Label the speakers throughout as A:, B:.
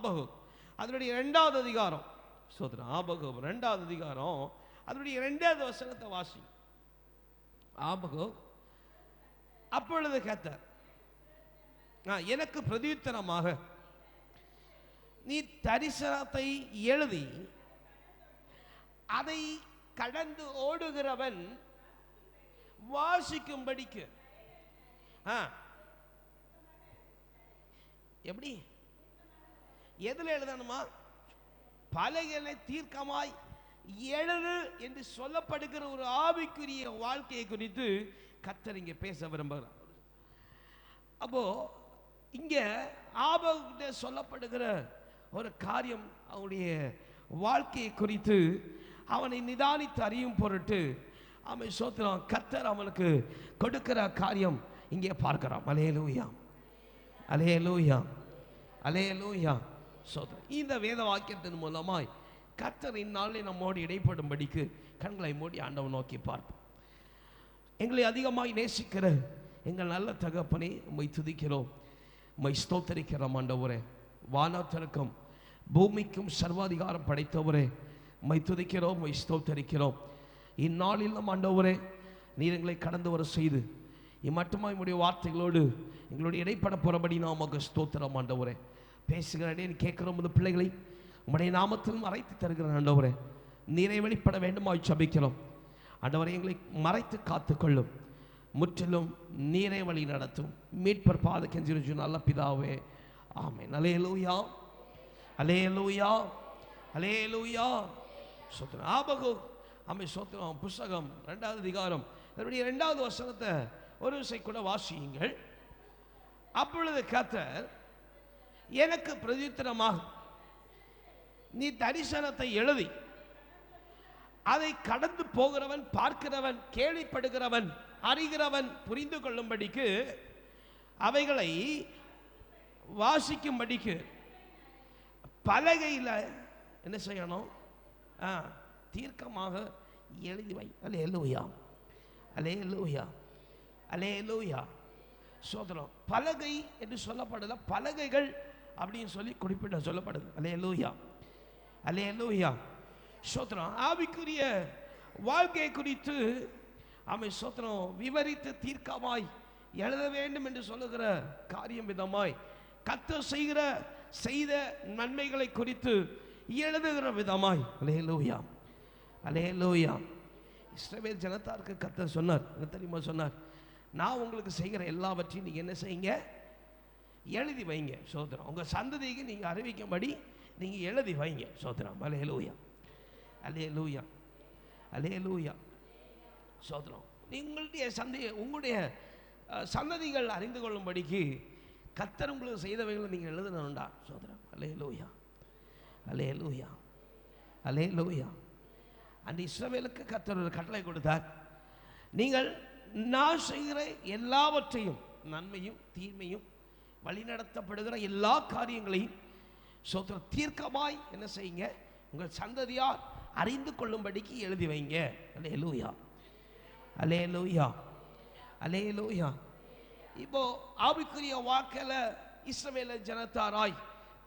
A: ஆபகு அதனுடைய 2வது அதிகாரம். சோதரம் ஆபகு 2வது அதிகாரம் அதனுடைய 2வது வசனத்தை வாசி. ஆபகு அப்பொழுது கர்த்தர் எனக்கு பிரதியுத்தரமாக நீ தரிசனத்தை எழுதி அதை கடந்து ஓடுகிறவன் வாசிக்கும்படிக்கு. எப்படி எதுல எழுதணுமா? பலகைகளை தீர்க்கமாய் எழுது என்று சொல்லப்படுகிற ஒரு ஆவிக்குரிய வாழ்க்கையை குறித்து கர்த்தர் இங்கே பேச விரும்புகிறார். அப்போ இங்க ஆபகுவிலே சொல்லப்படுகிற ஒரு காரியம் அவனுடைய வாழ்க்கையை குறித்து அவனை நிதானித்து அறியும் பொருட்டு அவன் சோத்திரம் கர்த்தர் அவனுக்கு கொடுக்கிற காரியம் இங்கே பார்க்கிறான். அல்லேலூயா, அல்லேலூயா, அல்லேலூயா. சோத்திரம் இந்த வேத வாக்கியத்தின் மூலமாய் கர்த்தர் இந்நாளில் நம்மோடு இடைப்படும்படிக்கு கண்களை மூடி ஆண்டவன் நோக்கி பார்ப்போம். எங்களை அதிகமாய் நேசிக்கிற எங்கள் நல்ல தகப்பனே, உம்மை துதிக்கிறோம், உம்மை ஸ்தோத்தரிக்கிறோம். ஆண்டவரே, வானத்திற்கும் பூமிக்கும் சர்வாதிகாரம் படைத்தவரே, உம்மை துதிக்கிறோம், உம்மை ஸ்தோத்தரிக்கிறோம். இந்நாளிலும் ஆண்டவரே, நீர் எங்களை கடந்து வர செய்து இம்மட்டுமா உம்முடைய வார்த்தைகளோடு எங்களுடைய இடைப்பட போறபடி நாம் உமக்கு ஸ்தோத்திரம். ஆண்டவரே, பேசுகிறேன் கேட்கிறோம் இந்த பிள்ளைகளை உம்முடைய நாமத்திலும் மறைத்து தருகிறேன். ஆண்டவரே, நீரை வெளிப்பட வேண்டுமாய் ஜெபிக்கிறோம். ஆண்டவரே, எங்களை மறைத்து காத்துக்கொள்ளும், முற்றிலும் நீரை வழி நடத்தும். மீட்பர் பாத கெஞ்சிருச்சு நல்ல பிதாவே, ஆமென். அல்லேலூயா, அல்லேலூயா, அல்லேலூயா. சோத்திரம் ஆபகு ஆமென். சோத்திரம் புஸ்தகம் 2வது அதிகாரம் அதனுடைய 2வது வசனத்தை ஒரு விசை கூட வாசியுங்கள். அப்பொழுது கர்த்தர் எனக்கு பிரதியுத்தரமாக நீ தரிசனத்தை எழுதி அதை கடந்து போகிறவன், பார்க்கிறவன், கேள்விப்படுகிறவன், அறிகிறவன் புரிந்து கொள்ளும்படிக்கு அவைகளை வாசிக்கும்படிக்கு பலகையில் என்ன செய்யணும்? தீர்க்கமாக எழுதி வை. அல்லேலூயா, அல்லேலூயா, அல்லேலூயா. சோதரம் பலகை என்று சொல்லப்படுது, பலகைகள் அப்படின்னு சொல்லி குறிப்பிட்ட சொல்லப்படுது. அல்லேலூயா, அல்லேலூயா. சோதரம் ஆவிக்குரிய வாழ்க்கை குறித்து அவன் சோதரம் விவரித்து தீர்க்கமாய் எழுத வேண்டும் என்று சொல்லுகிற காரியம் விதமாய் கர்த்தர் செய்த நன்மைகளை குறித்து எழுதுகிற விதமாய். அல்லேலூயா, அல்லேலூயா. இஸ்ரவேல் ஜனத்தாருக்கு கர்த்தர் சொன்னார், என்ன தெரியுமா சொன்னார்? நான் உங்களுக்கு செய்கிற எல்லாவற்றையும் நீங்கள் என்ன செய்யுங்க? எழுதி வைங்க. சோதரம் உங்கள் சந்ததிக்கு நீங்கள் அறிவிக்கும்படி நீங்கள் எழுதி வைங்க. சோதரம் அல்லேலூயா, அல்லேலூயா, அல்லேலூயா. சோதரம் உங்களுடைய சந்ததிகள் அறிந்து கொள்ளும்படிக்கு கர்த்தர் உங்களுக்கு செய்தவைகளை நீங்கள் எழுதணும்டா. சோதரம் அல்லேலூயா, அல்லேலூயா, அல்லேலூயா. அந்த இஸ்ரவேலுக்கு கர்த்தர் ஒரு கட்டளை கொடுத்தார். நீங்கள் நான் செய்கிற எல்லாவற்றையும், நன்மையும் தீமையும் வழிநடத்தப்படுகிற எல்லா காரியங்களையும் சோத்திரம் தீர்க்கமாய் என்ன செய்யுங்க? உங்கள் சந்ததியார் அறிந்து கொள்ளும்படிக்கு எழுதி வைங்க. அல்லேலூயா, அல்லேலூயா, அல்லேலூயா. இப்போ ஆவிக்குரிய வாக்கில் இஸ்ரவேல் ஜனத்தாராய்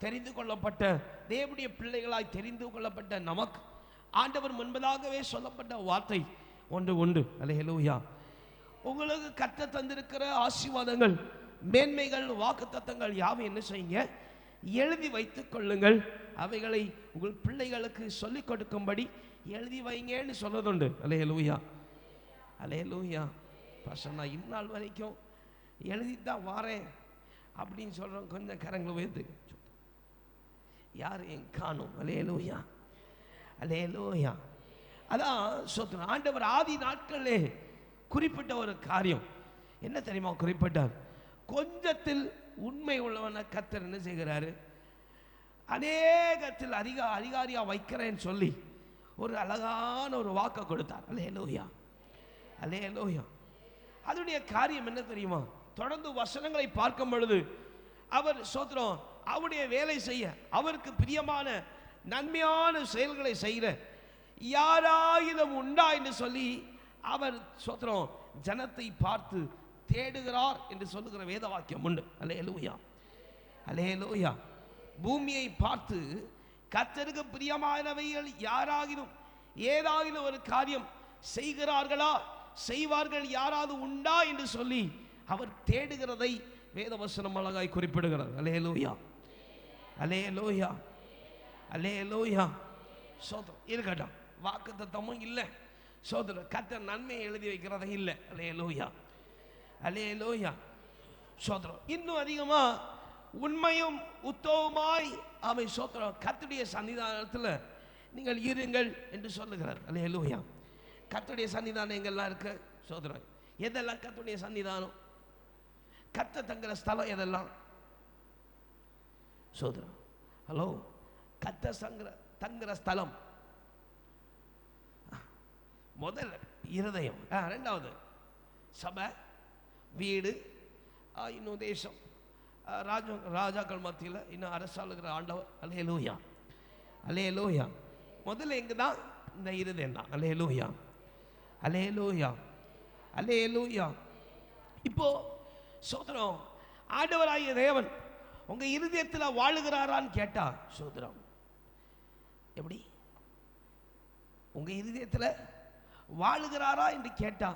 A: தெரிந்து கொள்ளப்பட்ட தேவனுடைய பிள்ளைகளாய் தெரிந்து கொள்ளப்பட்ட நமக்கு ஆண்டவர் முன்பதாகவே சொல்லப்பட்ட வார்த்தை ஒன்று உண்டு. அல்லேலூயா. உங்களுக்கு கர்த்தர் தந்திருக்கிற ஆசீர்வாதங்கள், மேன்மைகள், வாக்குத்தத்தங்கள் யாவை என்ன செய்யுங்க? எழுதி வைத்துக் கொள்ளுங்கள். அவைகளை உங்கள் பிள்ளைகளுக்கு சொல்லிக் கொடுக்கும்படி எழுதி வைங்கன்னு சொல்றதுண்டு. அல்லேலூயா, அல்லேலூயா. பசங்க நான் இந்நாள் வரைக்கும் எழுதித்தான் வாரேன் அப்படின்னு சொல்கிறோம். கொஞ்சம் கரங்களை உயர்த்து. யார் என் காணும்? அல்லேலூயா, அல்லேலூயா. அதான் சொத்து ஆண்டவர் ஆதி நாட்களே குறிப்பிட்ட ஒரு காரியம் என்ன தெரியுமா? குறிப்பிட்டார், கொஞ்சத்தில் உண்மை உள்ளவனை கர்த்தர் என்ன செய்கிறாரு? அநேகத்தில் அதிகாரியா வைக்கிறேன்னு சொல்லி ஒரு அழகான ஒரு வாக்கை கொடுத்தார். அல்லேலூயா, அல்லேலூயா. அதனுடைய காரியம் என்ன தெரியுமா? தொடர்ந்து வசனங்களை பார்க்கும் பொழுது அவர் சோத்திரம் அவருடைய வேலை செய்ய, அவருக்கு பிரியமான நன்மையான செயல்களை செய்கிற யாராயிரம் உண்டா என்று சொல்லி அவர் சோத்திரம் ஜனத்தை பார்த்து தேடுகிறார் என்று சொல்லுகிற வேத வாக்கியம் உண்டு. அல்லேலூயா, அல்லேலூயா. பூமியை பார்த்து கர்த்தருக்கு பிரியமானவைகள் யாராகிலும் ஏதாகிலும் ஒரு காரியம் செய்கிறார்களா, செய்வார்கள் யாராவது உண்டா என்று சொல்லி அவர் தேடுகிறதை வேதவசனம் அழகாய் குறிப்பிடுகிறது. அல்லேலூயா, அல்லேலூயா, அல்லேலூயா. சோதரம் இருக்கட்டும், வாக்குத்தத்தமும் இல்லை, சோதரம் கர்த்தர் நன்மையை எழுதி வைக்கிறதே இல்லை. அல்லேலூயா, அல்லேலூயா. சோதரம் இன்னும் அதிகமா உண்மையும் உத்தமமாய் அவை சோதரம் கர்த்தருடைய சன்னிதானத்தில் நீங்கள் இருங்கள் என்று சொல்லுகிறார். அல்லேலூயா. கர்த்தருடைய சன்னிதானம் எங்கெல்லாம் இருக்கு சோதரம்? எதெல்லாம் கர்த்தருடைய சன்னிதானம்? கர்த்தர் தங்குற ஸ்தலம் எதெல்லாம் சோதரம்? ஹலோ, கர்த்தர் தங்குற ஸ்தலம் முதல்ல இருதயம், ரெண்டாவது சபை, வீடு, இன்னும் தேசம், ராஜாக்கள் மத்தியில் இன்னும் அரசாளுகிற ஆண்டவர். அல்லேலூயா, அல்லேலூயா. முதல்ல எங்கே தான்? இந்த இருதயம் தான். அல்லேலூயா, அல்லேலூயா, அல்லேலூயா. இப்போ சோதரம் ஆண்டவராகிய தேவன் உங்க இருதயத்தில் வாழுகிறாரான்னு கேட்டா சோதரம் எப்படி? உங்க இருதயத்தில் வாழுகிறாரா என்று கேட்டா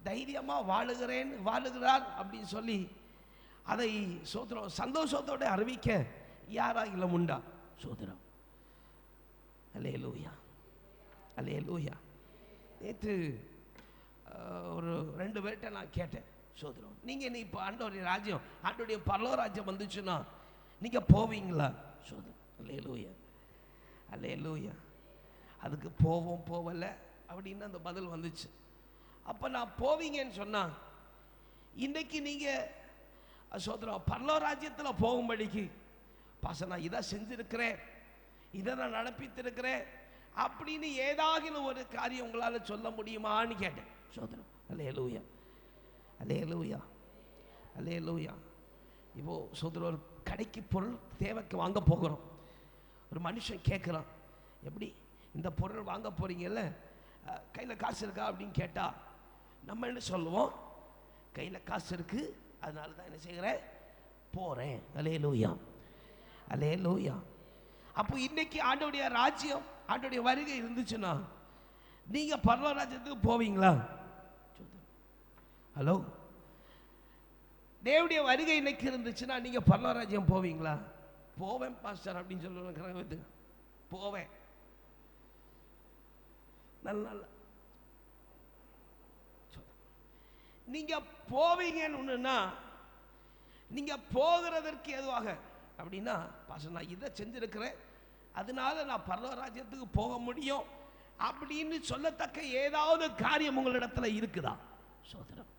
A: தைரியமா வாழுகிறார் அப்படின்னு சொல்லி அதை சோதரம் சந்தோஷத்தோட அறிவிக்க யாராகிலும் உண்டா சோதரம்? அல்லேலூயா, அல்லேலூயா. நேற்று ஒரு 2 பேர்கிட்ட நான் கேட்டேன், சோதரம் நீங்க என்ன இப்போ ஆண்டவருடைய ராஜ்யம், ஆண்டவருடைய பரலோக ராஜ்யம் வந்துச்சுன்னா நீங்க போவீங்களா சோதரம்? அல்லேலூயா, அல்லேலூயா. அதுக்கு போவல அப்படின்னு அந்த பதில் வந்துச்சு. அப்ப நான் போவீங்கன்னு சொன்னா இன்னைக்கு நீங்க சோதரம் பரலோக ராஜ்யத்தில் போகும்படிக்கு பாச நான் இதை செஞ்சிருக்கிறேன், இதை நான் நடப்பித்திருக்கிறேன் அப்படின்னு ஏதாகிலும் ஒரு காரியம் உங்களால் சொல்ல முடியுமான்னு கேட்டேன் சோதரம். அல்லேலூயா, அல்லேலூயா, அல்லேலூயா. இப்போ சோதரம் ஒரு கடைக்கு பொருள் தேவைக்கு வாங்க போகிறோம். ஒரு மனுஷன் கேட்குறான், எப்படி இந்த பொருள் வாங்க போறீங்கல்ல, கையில் காசு இருக்கா அப்படின்னு கேட்டா நம்ம என்ன சொல்லுவோம்? கையில் காசு இருக்கு, அதனால தான் என்ன செய்கிறேன், போறேன். அல்லேலூயா, அல்லேலூயா. அப்போ இன்னைக்கு ஆண்டவருடைய ராஜ்யம், ஆண்டவருடைய வருகை இருந்துச்சுன்னா நீங்க பரலோக ராஜ்யத்துக்கு போவீங்களா? ஹலோ, தேவனுடைய வருகை இன்னைக்கு இருந்துச்சுன்னா நீங்க பரலோக ராஜ்யம் போவீங்களா? போவேன் பாஸ்டர் அப்படின்னு சொல்லுவாங்க. போவேன். நல்ல நீங்க போவீங்கன்னு நீங்க போகிறதற்கு எதுவாக அப்படின்னா பாஸ்டர் நான் இதை செஞ்சிருக்கிறேன், அதனால நான் பரலோக ராஜ்யத்துக்கு போக முடியும் அப்படின்னு சொல்லத்தக்க ஏதாவது காரியம் உங்களிடத்துல இருக்குதா சோதரம்?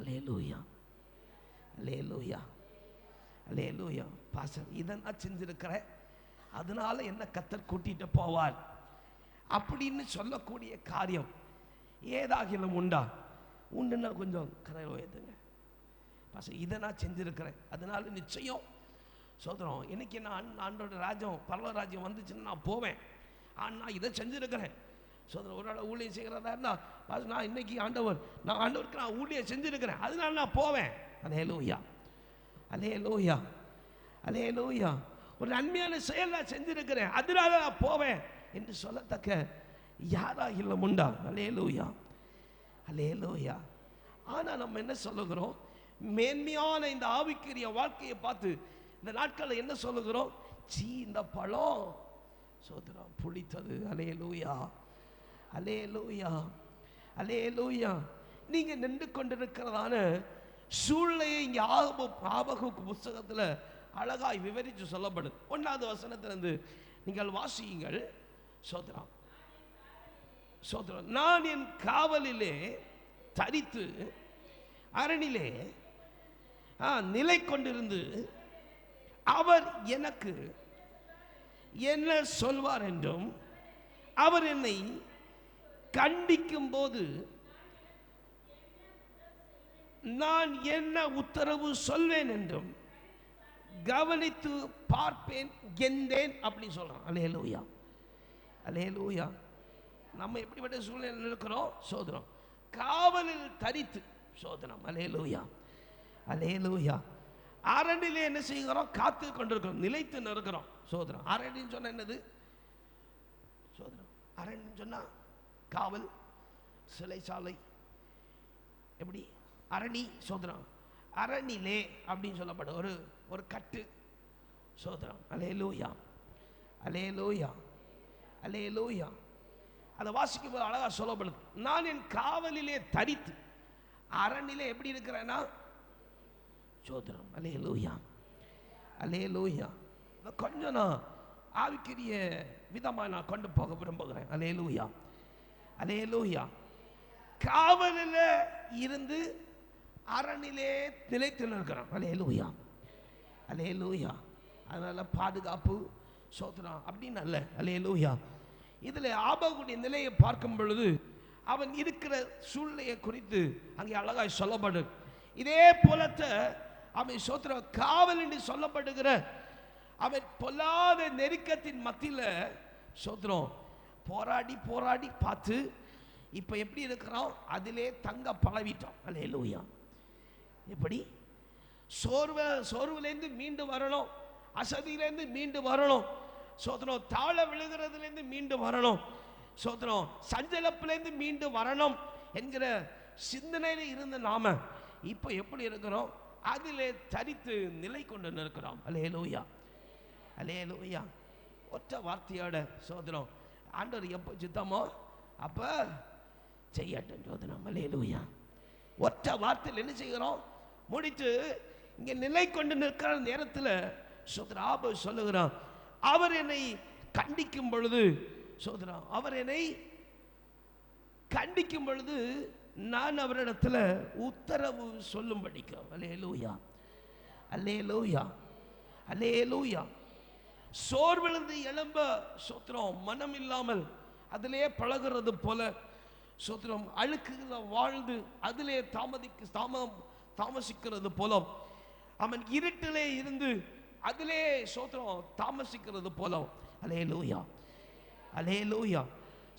A: அல்லேலூயா, அல்லேலூயா, அல்லேலூயா. பாஸ்டர் இதை நான் செஞ்சிருக்கிறேன், அதனால என்ன கர்த்தர் கூட்டிட்டு போவார் அப்படின்னு சொல்லக்கூடிய காரியம் ஏதாகிலும் உண்டா? உண்டுன்னா கொஞ்சம் கரை உயர்த்துங்க. பாஸ்டர் இதை நான் செஞ்சிருக்கிறேன், அதனால நிச்சயம் சோதரம் இன்னைக்கு நான் ஆண்டோட ராஜ்யம் பரலோக ராஜ்யம் வந்துச்சுன்னு நான் போவேன், நான் இதை செஞ்சிருக்கிறேன். சோதரம் ஒரு நாள் ஊழியம் செய்கிறதா இருந்தா நான் இன்னைக்கு நான் ஆண்டவருக்கு நான் ஊழியம் செஞ்சிருக்கிறேன், அதனால நான் போவேன். அல்லேலூயா, அல்லேலூயா, அல்லேலூயா. ஒரு நன்மையான செயல் நான் செஞ்சிருக்கிறேன், அதனால நான் போவேன் என்று சொல்லத்தக்க யாராகிலும் உண்டா? அல்லேலூயா, அல்லேலூயா. ஆனா நம்ம என்ன சொல்லுகிறோம்? மேன்மையான இந்த ஆவிக்குரிய வாழ்க்கையை பார்த்து இந்த நாட்களில் என்ன சொல்லுகிறோம்? இந்த பழம் சோதரம் புளித்தது. அல்லேலூயா, அல்லேலூயா, அல்லேலூயா. நீங்க நின்று கொண்டிருக்கிறதான சூழ்நிலையை இங்க ஆபகுக்கு புஸ்தகத்தில் அழகாய் விவரித்து சொல்லப்படுது. 1வது வசனத்திலிருந்து நீங்கள் வாசியுங்கள். சோதரம், சோதரம் நான் என் காவலிலே தரித்து அரணிலே நிலை கொண்டிருந்து அவர் எனக்கு என்ன சொல்வார் என்றும் அவர் என்னை கண்டிக்கும் போது நான் என்ன உத்தரவு சொல்வேன் என்றும் கவனித்து பார்ப்பேன் என்றேன் அப்படின்னு சொல்றான். அல்லேலூயா, அல்லேலூயா. நம்ம எப்படிப்பட்ட சூழ்நிலையில் இருக்கிறோம் சோதரம்? காவலில் தரித்து சோதனம். அல்லேலூயா, அல்லேலூயா. அரணிலே என்ன செய்கிறோம்? காத்து கொண்டிருக்கிறோம், நிலைத்து நிற்கிறோம். சோதரம் அரணின்னு சொன்ன என்னது? சோதரம் அரணின்னு சொன்னா காவல், சிறைச்சாலை. எப்படி அரணி? சோதரம் அரணிலே அப்படின்னு சொல்லப்படும் ஒரு கட்டு. சோதரம் அல்லேலூயா, அல்லேலூயா, அல்லேலூயா. அதை வாசிக்கும் போது அழகா சொல்லப்படுது, நான் என் காவலிலே தரித்து அரணிலே எப்படி இருக்கிறேன்னா சோதரம். அல்லேலூயா, அல்லேலூயா. கொஞ்சம் நான் ஆவிக்குரிய விதமாக நான் கொண்டு போக விரும்புகிறேன். அல்லேலூயா, அல்லேலூயா. காவலில் இருந்து அரணிலே நிலைத்து நிற்கிறோம். அல்லேலூயா, அல்லேலூயா. அதனால பாதுகாப்பு சோதனம் அப்படின்னு அல்ல. அல்லேலூயா. இதில் ஆபகுடைய நிலையை பார்க்கும் பொழுது அவன் இருக்கிற சூழ்நிலையை குறித்து அங்கே அழகாய் சொல்லப்படும். இதே போலத்த அவன் சோத்திர காவல் என்று சொல்லப்படுகிற அவன் பொல்லாத நெருக்கத்தின் மத்தியில் சோத்திரம் போராடி போராடி பார்த்து இப்போ எப்படி இருக்கிறோம்? அதிலே தங்க பழவிட்டோம். அல்லேலூயா. எப்படி சோர்வுலேருந்து மீண்டு வரணும், அசதியிலேருந்து மீண்டு வரணும், சோத்திரம் தாழ விழுகிறதுலேருந்து மீண்டு வரணும், சோத்திரம் சஞ்சலப்பிலேருந்து மீண்டு வரணும் என்கிற சிந்தனையில் இருந்த நாம இப்போ எப்படி இருக்கிறோம்? அதிலே தரித்து நிலை கொண்டு நிற்கிறோம். அல்லேலூயா, அல்லேலூயா. ஒற்ற வார்த்தையோட சோதனம் ஆண்டவர் எப்போ சித்தமோ அப்போ செய்யட்டும் சோதனம். அல்லேலூயா. ஒற்ற வார்த்தையில் என்ன செய்கிறோம்? முடித்து இங்கே நிலை கொண்டு நிற்கிற நேரத்தில் சோதரா சொல்லுகிறான், அவர் என்னை கண்டிக்கும் பொழுது சோதரா அவர் என்னை கண்டிக்கும் பொழுது நான் அவரிடத்துல உத்தரவு சொல்லும்படிக்கு. அல்லேலூயா, அல்லேலூயா, அல்லேலூயா. சோர்விழுந்து எழும்ப சோத்திரம் மனம் இல்லாமல் அதிலே பழகிறது போல சோத்திரம் அழுக்குகிற வாழ்ந்து அதிலே தாமசிக்கிறது போல அவன் இருட்டிலே இருந்து அதிலே சோத்திரம் தாமசிக்கிறது போல. அல்லேலூயா, அல்லேலூயா.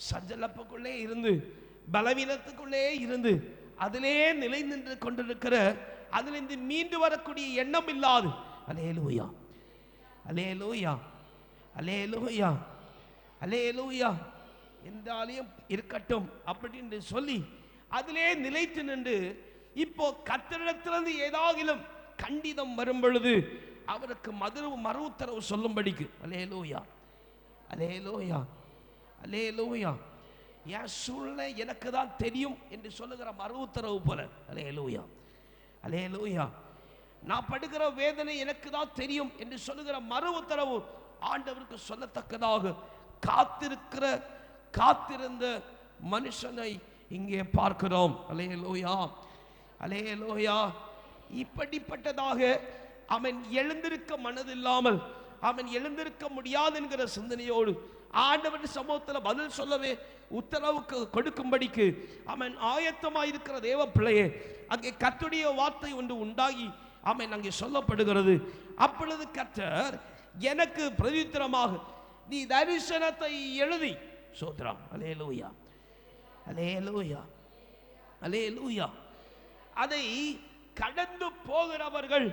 A: சஞ்சலப்புக்குள்ளே இருந்து பலவீனத்துக்குள்ளே இருந்து அதிலே நிலை நின்று கொண்டிருக்கிற அதிலிருந்து மீண்டு வரக்கூடிய எண்ணம் இல்லாது. அல்லேலூயா, அல்லேலூயா, அல்லேலூயா, அல்லேலூயா. எந்த ஆலயம் இருக்கட்டும் அப்படின்னு சொல்லி அதிலே நிலைத்து நின்று இப்போ கர்த்தரிடத்திலிருந்து ஏதாகிலும் கண்டிதம் வரும் பொழுது அவருக்கு மறு உத்தரவு சொல்லும்படிக்கு. அல்லேலூயா, அல்லேலூயா, அல்லேலூயா. என் சூழ்நிலை எனக்கு தான் தெரியும் என்று சொல்லுகிற மறு உத்தரவு போல. அல்லேலூயா, அல்லேலூயா. நான் படுகிற வேதனை எனக்கு தான் தெரியும் என்று சொல்லுகிற மறு உத்தரவு ஆண்டவருக்கு சொல்லத்தக்கதாக காத்திருந்த மனுஷனை இங்கே பார்க்கிறோம். அல்லேலூயா, அல்லேலூயா. இப்படிப்பட்டதாக அவன் எழுந்திருக்க மனதில்லாமல் அவன் எழுந்திருக்க முடியாது என்கிற சிந்தனையோடு ஆண்டவர் சமூகத்தில் பதில் சொல்லவே உத்தரவுக்கு கொடுக்கும்படிக்கு அவன் ஆயத்தமாயிருக்கிற தேவ பிள்ளையே, அங்கே கர்த்தருடைய வார்த்தை ஒன்று உண்டாகி அவன் அங்கே சொல்லப்படுகிறது. அப்பொழுது கர்த்தர் எனக்கு பிரதித்திரமாக நீ தரிசனத்தை எழுதி சோத்ரம். அல்லேலூயா, அல்லேலூயா, அல்லேலூயா. அதை கடந்து போகிறவர்கள்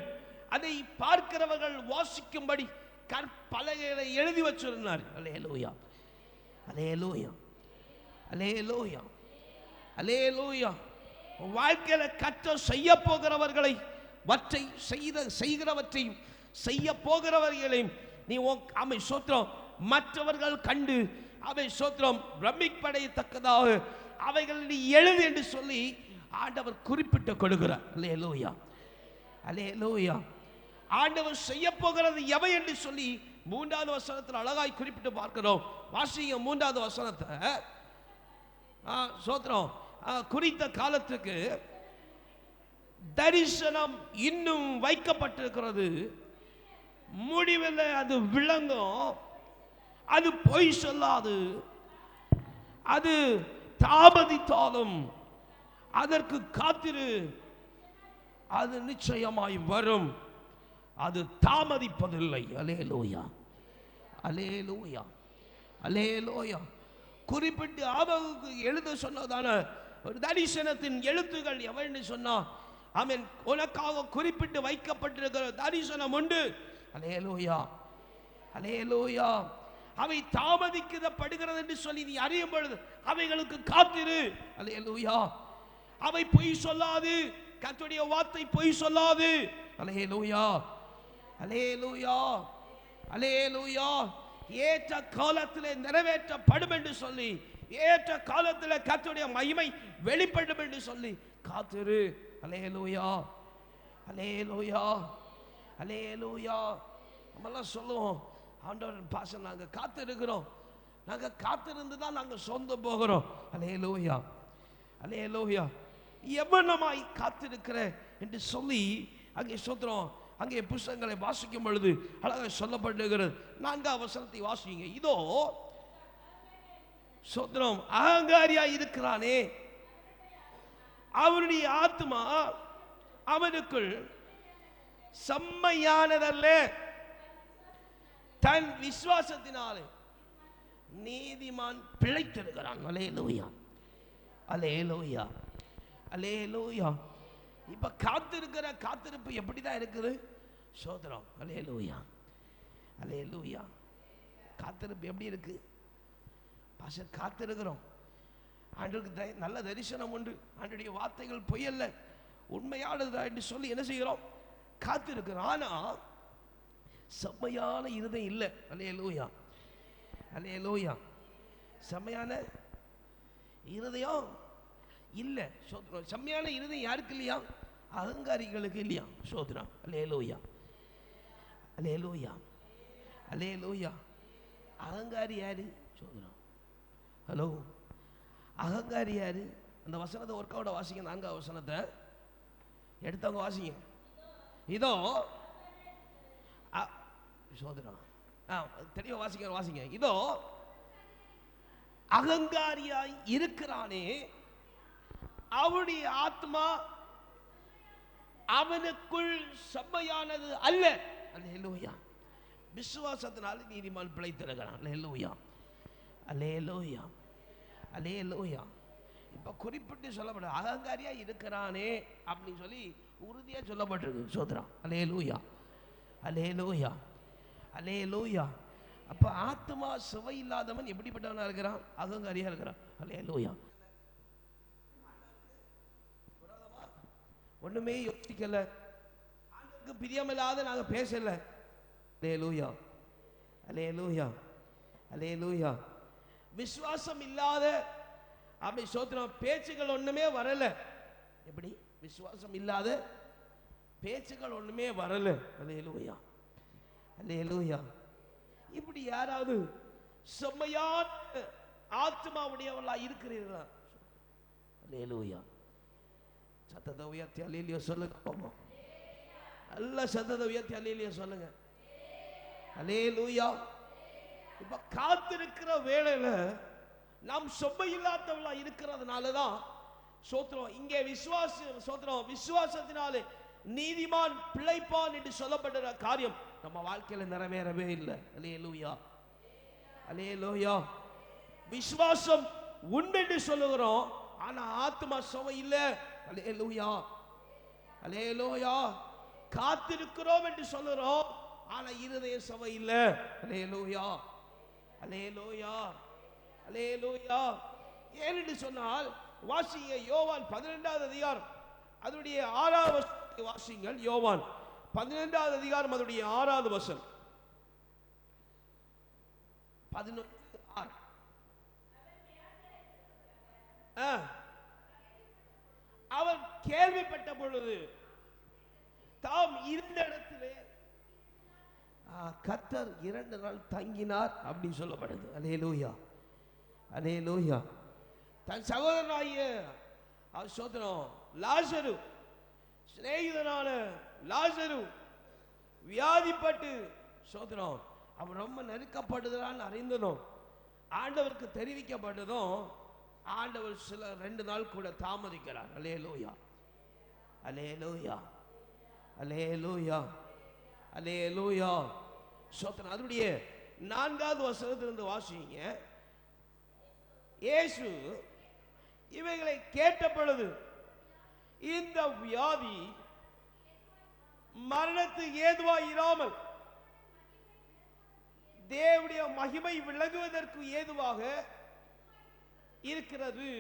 A: அதை பார்க்கிறவர்கள் வாசிக்கும்படி கற்பலகைகளை எழுதி வச்சிருந்தார். அல்லேலூயா, அல்லேலூயா, அல்லேலூயா, அல்லேலூயா. வாழ்க்கையில கற்ற செய்ய போகிறவர்களை செய்கிறவற்றையும் செய்ய போகிறவர்களையும் நீ அவை சோத்திரம் மற்றவர்கள் கண்டு அவை சோத்திரம் பிரமிப்படையத்தக்கதாக அவைகள் நீ எழுது என்று சொல்லி ஆண்டவர் குறிப்பிட்டு கொடுக்கிறார். அல்லேலூயா, அல்லேலூயா. ஆண்டவர் செய்ய போகிறது எவை என்று சொல்லி 3வது வசனத்தில் அழகாய் குறிப்பிட்டு பார்க்கிறோம். வாசிங்க 3வது வசனத்தை. சோத்திரம் குறித்த காலத்துக்கு தரிசனம் இன்னும் வைக்கப்பட்டிருக்கிறது. முடிவில் அது விளங்கும், அது பொய் சொல்லாது. அது தாமதித்தாலும் அதற்கு காத்திரு, அது நிச்சயமாய் வரும், அது தாமதிப்பதில்லை. அல்லேலூயா, அல்லேலூயா, அல்லேலூயா. குறிப்பிட்டு ஆபகுக்கு எழுத சொன்னதான ஒரு தரிசனத்தின் எழுத்துகள் எவன்னு சொன்னா ஆமென், உனக்காக குறிப்பிட்டு வைக்கப்பட்டிருக்கிற தரிசனம் உண்டு. அல்லேலூயா, அல்லேலூயா. அவை தாமதிக்கப்படுகிறது என்று சொல்லி நீ அறியும் பொழுது அவைகளுக்கு காத்திரு. அல்லேலூயா. அவை பொய் சொல்லாது, கர்த்தருடைய வார்த்தை பொய் சொல்லாது. அல்லேலூயா, அல்லேலூயா, அல்லேலூயா. ஏற்ற காலத்திலே நிறைவேற்றப்படும் என்று சொல்லி, ஏற்ற காலத்திலே கர்த்தருடைய மகிமை வெளிப்படும் என்று சொல்லி காத்திரு. அல்லேலூயா, அல்லேலூயா, அல்லேலூயா. நம்மெல்லாம் சொல்லுவோம், ஆண்டவர் பாசம் நாங்கள் காத்திருக்கிறோம், நாங்கள் காத்திருந்து தான் நாங்கள் சொந்த போகிறோம். அல்லேலூயா, அல்லேலூயா. எவனமாய் காத்திருக்கிற என்று சொல்லி அங்கே சொல்றோம். அங்கே புத்தகங்களை வாசிக்கும் பொழுது அழகாக சொல்லப்படுகிறது. 4ஆம் வசனத்தை வாசிங்க. இதோ சொல்றோம், அகங்காரியா இருக்கிறானே, அவனுடைய ஆத்மா அவனுக்குள் செம்மையானதல்ல, தன் விசுவாசத்தினாலே நீதிமான் பிழைத்திருக்கிறான். அல்லேலூயா, அல்லேலூயா, அல்லேலூயா. இப்ப காத்திருக்கிற காத்திருப்பு எப்படிதான் இருக்குது? சோதரம். அல்லேலூயா, அல்லேலூயா. காத்திருப்பு எப்படி இருக்கு? பாஸ்டர், காத்திருக்கிறோம், ஆண்டவருக்கு நல்ல தரிசனம் உண்டு, ஆண்டவருடைய வார்த்தைகள் பொய்யல்ல, உண்மையானதா என்று சொல்லி என்ன செய்கிறோம்? காத்திருக்கிறோம். ஆனா செம்மையான இருதயம் இல்லை. அல்லேலூயா, அல்லேலூயா. செம்மையான இருதயம் இல்லை. சோதரம். செம்மையான இருதயம் யாருக்கு இல்லையா? அகங்காரிகளுக்கு இல்லையா? சோதரம். அல்லேலூயா, அல்லேலூயா, அல்லேலூயா. அகங்காரி யாரு? சோதரம். ஹலோ, அகங்காரி யாரு? அந்த வசனத்தை ஒர்க்கவுட வாசிங்க. 4ஆம் வசனத்தை எடுத்தவங்க வாசிங்க. இதோ சோதரம். தெளிவா வாசிங்க, வாசிங்க. இதோ அகங்காரியாய் இருக்கிறானே, அவனுடைய ஆத்மா அவனுக்குள் செம்மையானது அல்ல. அல்லேலூயா. விசுவாசத்தினால நீதிமான் பிழைத்திருக்கிறான். அல்லேலூயா, அல்லேலூயா, அல்லேலூயா. இப்ப குறிப்பிட்டு சொல்லப்பட அகங்காரியா இருக்கிறானே அப்படின்னு சொல்லி உறுதியா சொல்லப்பட்டிருக்கு. சோதரம். அல்லேலூயா, அல்லேலூயா, அல்லேலூயா. அப்ப ஆத்மா சுவை இல்லாதவன் எப்படிப்பட்டவனா இருக்கிறான்? அகங்காரியா இருக்கிறான். அல்லேலூயா. ஒண்ணுமே யோசிக்கல, ஆண்டவருக்கு பிரியமில்லாத நாங்க பேசல. அல்லேலூயா, அல்லேலூயா, அல்லேலூயா. விசுவாசம் இல்லாத அப்படி சோத்திரம் பேச்சுகள் ஒண்ணுமே வரல. எப்படி? விசுவாசம் இல்லாத பேச்சுகள் ஒண்ணுமே வரல. அல்லேலூயா, அல்லேலூயா. இப்படி யாராவது செம்மையான ஆத்மாவுடையவர்களா இருக்கிறீர்களா? அல்லேலூயா. சத்தத்தை உயர்த்தி அல்லேலூயா சொல்லுங்க. போவோம், நல்ல சத்தத்தை உயர்த்தி அல்லேலூயா சொல்லுங்க. அல்லேலூயா. இப்ப காத்திருக்கிற வேளையில நாம் செம்மையில்லாதவர்களா இருக்கிறதுனாலதான் சோத்திரம் இங்கே சோத்திரம் விசுவாசத்தினாலே நீதிமான் பிழைப்பான் என்று சொல்லப்பட்ட காரியம் நம்ம வாழ்க்கையில நிறைவேறவே இல்லை. அல்லேலூயா, அல்லேலூயா. விசுவாசம் உண்டு என்று சொல்லுகிறோம், ஆனா ஆத்மா சுவை இல்லை. அல்லேலூயா, அல்லேலூயா. காத்திருக்கிறோம் என்று சொல்லுகிறோம், ஆனா இருதய சுவை இல்லை. அல்லேலூயா, அல்லேலூயா, அல்லேலூயா. ஏனென்று சொன்னால் வாசிங்க யோவான் 12ஆம் அதிகாரம் அதனுடைய 6ஆவது வசனத்தை வாசிங்கள். யோவான் 12ஆவது அதிகாரம் அதனுடைய 6ஆவது வசனம். 11:6. அவர் கேள்விப்பட்ட பொழுது தாம் இருந்த இடத்திலே கர்த்தர் 2 நாள் தங்கினார் அப்படின்னு சொல்லப்படுது. அல்லேலூயா, அல்லேலூயா. தன் சகோதரனாகிய சோதரம் லாசரு, சிநேகிதனான லாசரு வியாதிப்பட்டு சோதரம் அவன் ரொம்ப நெருக்கப்படுகிறான்னு அறிந்ததும் ஆண்டவருக்கு தெரிவிக்கப்பட்டதும் ஆண்டவர் சில 2 நாள் கூட தாமதிக்கிறார். அல்லேலூயா, அல்லேலூயா, அல்லேலூயா, அல்லேலூயா. சோதரம். அதனுடைய 4ஆவது வசனத்திலிருந்து வாசிங்க. இயேசு இவைகளை கேட்ட பொழுது இந்த வியாதி மரணத்துக்கு ஏதுவாய் இராமல் தேவனுடைய மகிமை விளங்குவதற்கு ஏதுவாக இருக்கிறது.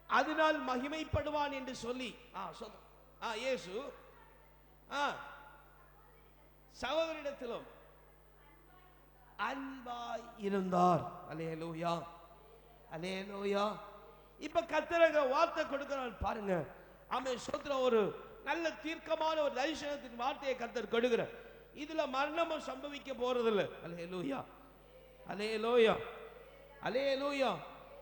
A: அதனால் மகிமைப்படுவான் என்று சொல்லி இயேசு சகோதரிடத்திலும் அன்பாய் இருந்தார். அல்லேலூயா, அல்லேலூயா. இப்ப கர்த்தர் வார்த்தை கொடுக்கிறார் பாருங்க. ஆமென், ஸ்தோத்திரம். ஒரு நல்ல தீர்க்கமான ஒரு தரிசனத்தின் வார்த்தையை கர்த்தர் கொடுக்கிறார். இதுல மரணமும் சம்பவிக்க போறதில்லை. அல்லேலூயா, அல்லேலூயா, அல்லேலூயா.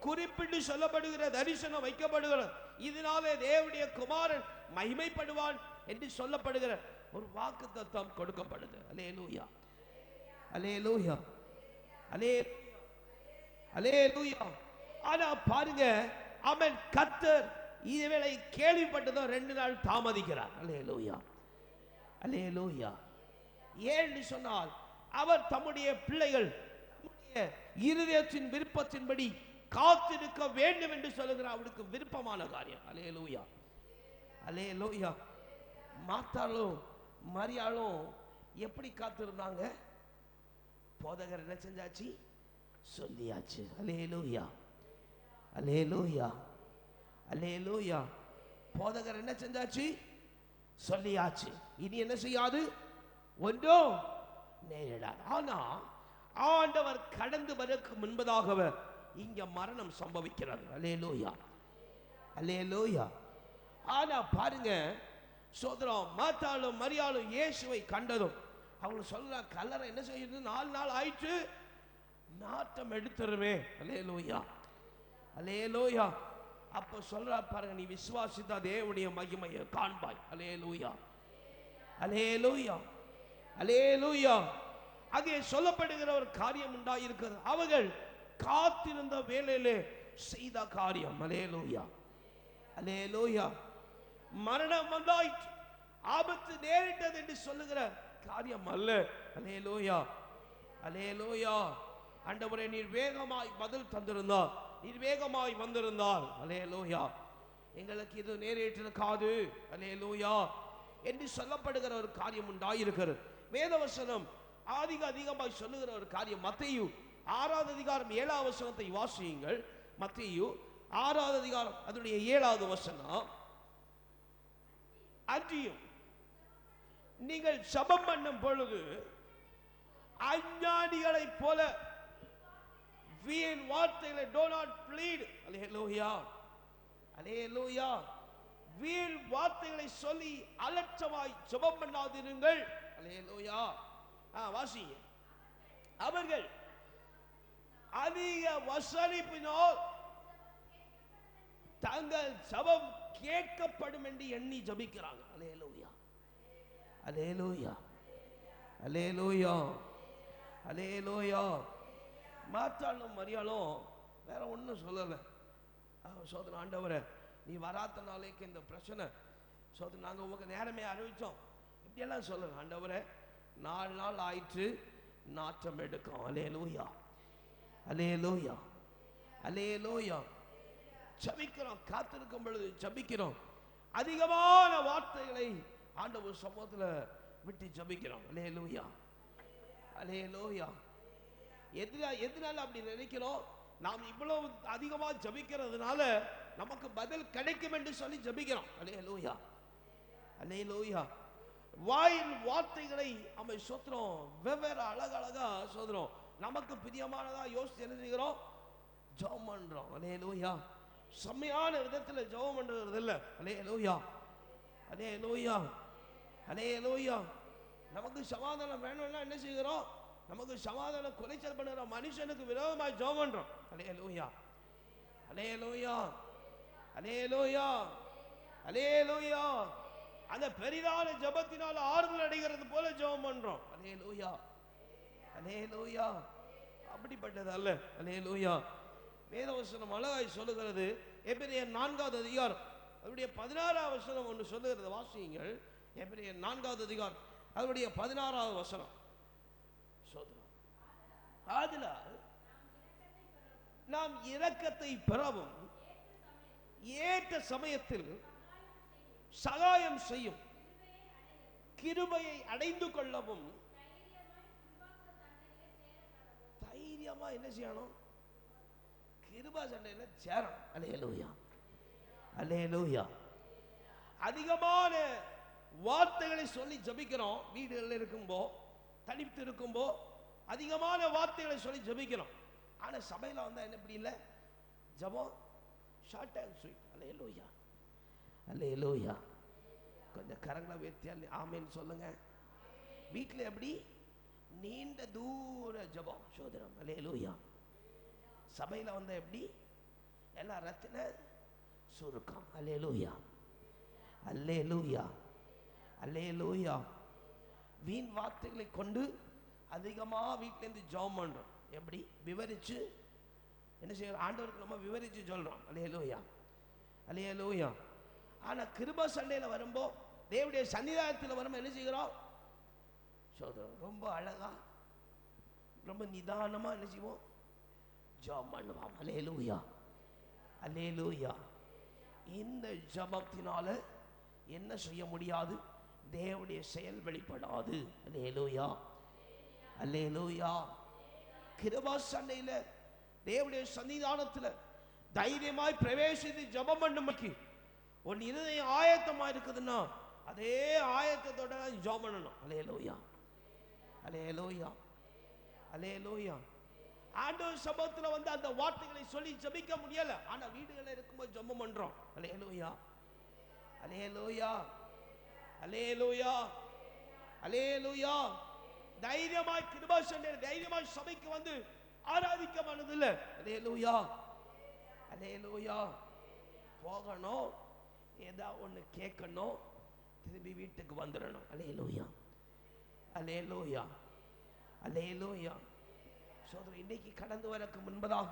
A: குறிப்பிட்டு சொல்லப்படுகிற தரிசனம் வைக்கப்படுகிற இதனாலே தேவனுடைய குமாரன் மகிமைப்படுவான் என்று சொல்லப்படுகிற ஒரு வாக்கு தத்தம் கொடுக்கப்படுது. அல்லேலூயா, அல்லேலூயா, அல்லேலூயா. ஆனா பாருங்க, அவன் கர்த்தர் இதுவேளை கேள்விப்பட்டதும் 2 நாள் தாமதிக்கிறார். அல்லேலூயா, அல்லேலூயா. ஏன்னு சொன்னால் அவர் தம்முடைய பிள்ளைகள் இருதயத்தின் விருப்பத்தின்படி காத்திருக்க வேண்டும் என்று சொல்லுகிறார். அவருக்கு விருப்பமான காரியம். அல்லேலூயா, அல்லேலூயா. மார்த்தாளும் மரியாளும் எப்படி காத்திருந்தாங்க? போதகர் என்ன செஞ்சாச்சு? சொல்லியாச்சு. அல்லேலூயா, அல்லேலூயா, அல்லேலூயா. போதகர் என்ன செஞ்சாச்சு? சொல்லியாச்சு. இனி என்ன செய்யாது? ஒன்றும் நேரிடாது. ஆனா ஆண்டவர் கடந்து வரக்கு முன்பதாகவே இங்க மரணம் சம்பவிக்கிறது. அல்லேலூயா, அல்லேலூயா. ஆனா பாருங்க, சோதரம் மார்த்தாளும் மரியாளும் இயேசுவை கண்டதும் அவங்க சொல்ற கல்லறை என்ன செய்யுது? 4 நாள் ஆயிற்று, நாட்டம் எடுத்துருமே. அல்லேலூயா, அல்லேலூயா. அப்ப சொல்ற பாருங்க, நீ விசுவாசித்தா தேவனுடைய மகிமையை காண்பாய். அல்லேலூயா, அல்லேலூயா, அல்லேலூயா. அங்கே சொல்லப்படுகிற ஒரு காரியம் உண்டாயிருக்கிறது. அவர்கள் காத்திருந்த வேளையிலே செய்த காரியம். அல்லேலூயா, அல்லேலூயா. மரணம் வந்தாயிற்று, ஆபத்து நேரிட்டது என்று சொல்லுகிற காரியம் அல்ல. அல்லேலூயா, அல்லேலூயா. ஆண்டவரே, நீர் வேகமாய் பதில் தந்திருந்தார், நீர் வேகமாய் வந்திருந்தார். அல்லேலூயா, எங்களுக்கு இது நேரிட்டிருக்காது. அல்லேலூயா என்று சொல்லப்படுகிற ஒரு காரியம் உண்டாயிருக்கிறது. வேதவசனம் அதிகமாய் சொல்லுகிற ஒரு காரியம். மத்தேயு 6வது அதிகாரம் 7வது வசனத்தை வாசியுங்கள். மத்தேயு 6வது அதிகாரம் அதனுடைய 7வது வசனம். அன்றியும் நீங்கள் ஜெபம் பண்ணும் பொழுது அஞ்ஞானிகளைப் போல வீண் வார்த்தைகளை do not plead. அல்லேலூயா, அல்லேலூயா. வீண் வார்த்தைகளை சொல்லி அலட்சமாய் ஜெபம் பண்ணாதிருங்கள். அல்லேலூயா. வாசிங்க. அவர்கள் அதிக வசனிப்பினால் தங்கள் ஜெபம் கேட்கப்படும் என்று எண்ணி ஜெபிக்கிறாங்க. அல்லேலூயா, அல்லேலூயா, அல்லேலூயா, அல்லேலூயா. மார்த்தாளும் மரியாளும் வேற ஒன்றும் சொல்லலை. சோதனை, ஆண்டவரே நீ வராத நாளைக்கு இந்த பிரச்சனை சோதனை நாங்கள் உங்களுக்கு நேரமே அறிவித்தோம் இப்படியெல்லாம் சொல்லலை. ஆண்டவரே 4 நாள் ஆயிற்று, நாற்றம் எடுக்கும். அல்லேலூயா, அல்லேலூயா, அல்லேலூயா. ஜெபிக்கிறோம், காத்திருக்கும் பொழுது ஜெபிக்கிறோம். அதிகமான வார்த்தைகளை ஆண்டவர் சமூகத்தில் விட்டு ஜெபிக்கிறோம். அல்லேலூயா, அல்லேலூயா. எதனால அப்படி நினைக்கிறோம்? நாம் இவ்வளவு அதிகமாக ஜெபிக்கிறதுனால நமக்கு பதில் கிடைக்கும் என்று சொல்லி ஜெபிக்கிறோம். அல்லேலூயா, அல்லேலூயா. வாயின் வார்த்தைகளை அமை சோத்திரம் வெவ்வேறு அழகழகா சோதரம் நமக்கு பிரியமானதா யோசித்து என்ன செய்கிறோம்? ஜெபம் பண்றோம். அல்லேலூயா. செம்மையான விதத்தில் ஜெபம் பண்றது இல்லை. அல்லேலூயா, அல்லேலூயா, அல்லேலூயா. நமக்கு சமாதானம் வேணும்னா என்ன செய்கிறோம்? நமக்கு சமாதானம் குறைச்சல் பண்ணுற மனுஷனுக்கு விரோதமாக ஜெபம் பண்றோம். அல்லேலூயா, அல்லேலூயா, அல்லேலூயா, அல்லேலூயா. அந்த பெரிதான ஜெபத்தினால் ஆறுதல் அடைகிறது போல ஜெபம் பண்றோம். அல்லேலூயா, அல்லேலூயா. அப்படிப்பட்டது அல்ல. அல்லேலூயா. வேதவசனம் அழகாய் சொல்லுகிறது. எபிரேயர் 4வது அதிகாரம் அதனுடைய 16வது வசனம் ஒன்று சொல்லுகிறது. வாசியுங்கள். எபிரேயர் 4வது அதிகாரம் அதனுடைய 16வது வசனம். ஆதலால் நாம் இரக்கத்தை பெறவும் ஏற்ற சமயத்தில் சகாயம் செய்யும், கிருபையை அடைந்து கொள்ளவும் தைரியமா என்ன செய்யணும்? கிருபா சண்டையில சேரணும். அல்லேலூயா, அல்லேலூயா. அதிகமான வார்த்தைகளை சொல்லி ஜபிக்கிறோம். வீடுகளில் இருக்கும்போ, தனித்து இருக்கும்போ அதிகமான வார்த்தைகளை சொல்லி ஜபிக்கிறோம். ஆனா சபையில வந்தா என்ன இப்படி இல்லை, ஜபம் ஷார்ட் அண்ட் ஸ்வீட். அல்லேலூயா, அல்லேலூயா. கொஞ்சம் கரங்களை உயர்த்தி ஆமேன்னு சொல்லுங்க. வீட்டில் எப்படி நீண்ட தூர ஜபம் சோதனம். அல்லேலூயா. சபையில வந்தா எப்படி எல்லாம் ரத்தின சுருக்கம். அல்லேலூயா, அல்லேலூயா, அல்லேலூயா. வீண் வார்த்தைகளை கொண்டு அதிகமா வீட்டிலேருந்து ஜெபம் பண்றோம். எப்படி விவரிச்சு என்ன செய்யறோம்? ஆண்டவருக்கு நம்ம விவரிச்சு சொல்றோம். அல்லேலூயா, அல்லேலூயா. ஆனா கிருபை சண்டையில வரும்போ, தேவனுடைய சன்னிதானத்தில் வரும்போது என்ன செய்கிறோம்? சோதரம் ரொம்ப அழகா ரொம்ப நிதானமா என்ன செய்வோம்? ஜெபம் பண்ணுவோம். அல்லேலூயா, அல்லேலூயா. இந்த ஜெபத்தினால என்ன செய்ய முடியாது? தேவனுடைய செயல் வெளிப்படாது. அல்லேலூயா, அல்லேலூயா. கிருபை சண்டையில தேவனுடைய சன்னிதானத்தில் தைரியமாய் பிரவேசித்து ஜெபம் பண்ணும்படிக்கு உன் இருதயம் ஆயத்தமா இருக்குதுன்னா அதே ஆயத்தத்தோட ஜெபம் பண்ணணும். அல்லேலூயா, அல்லேலூயா, அல்லேலூயா. ஆண்டவர் சபத்துல வந்து அந்த வார்த்தைகளை சொல்லி ஜெபிக்க முடியல, ஆனா வீடுகளில் இருக்கும்போது ஜெபம் பண்றோம். அல்லேலூயா, அல்லேலூயா, அல்லேலூயா, அல்லேலூயா. தைரியமாய் கிருபை சண்டையில தைரியமாய் சபைக்கு வந்து ஆராதிக்க மனதில்ல. அல்லேலூயா, அல்லேலூயா. போகணும், ஏதா ஒன்று கேட்கணும், திரும்பி வீட்டுக்கு வந்துடணும். அல்லேலூயா, அல்லேலூயா, அல்லேலூயா. சோதரர், இன்னைக்கு கடந்து வரக்கு முன்பதாக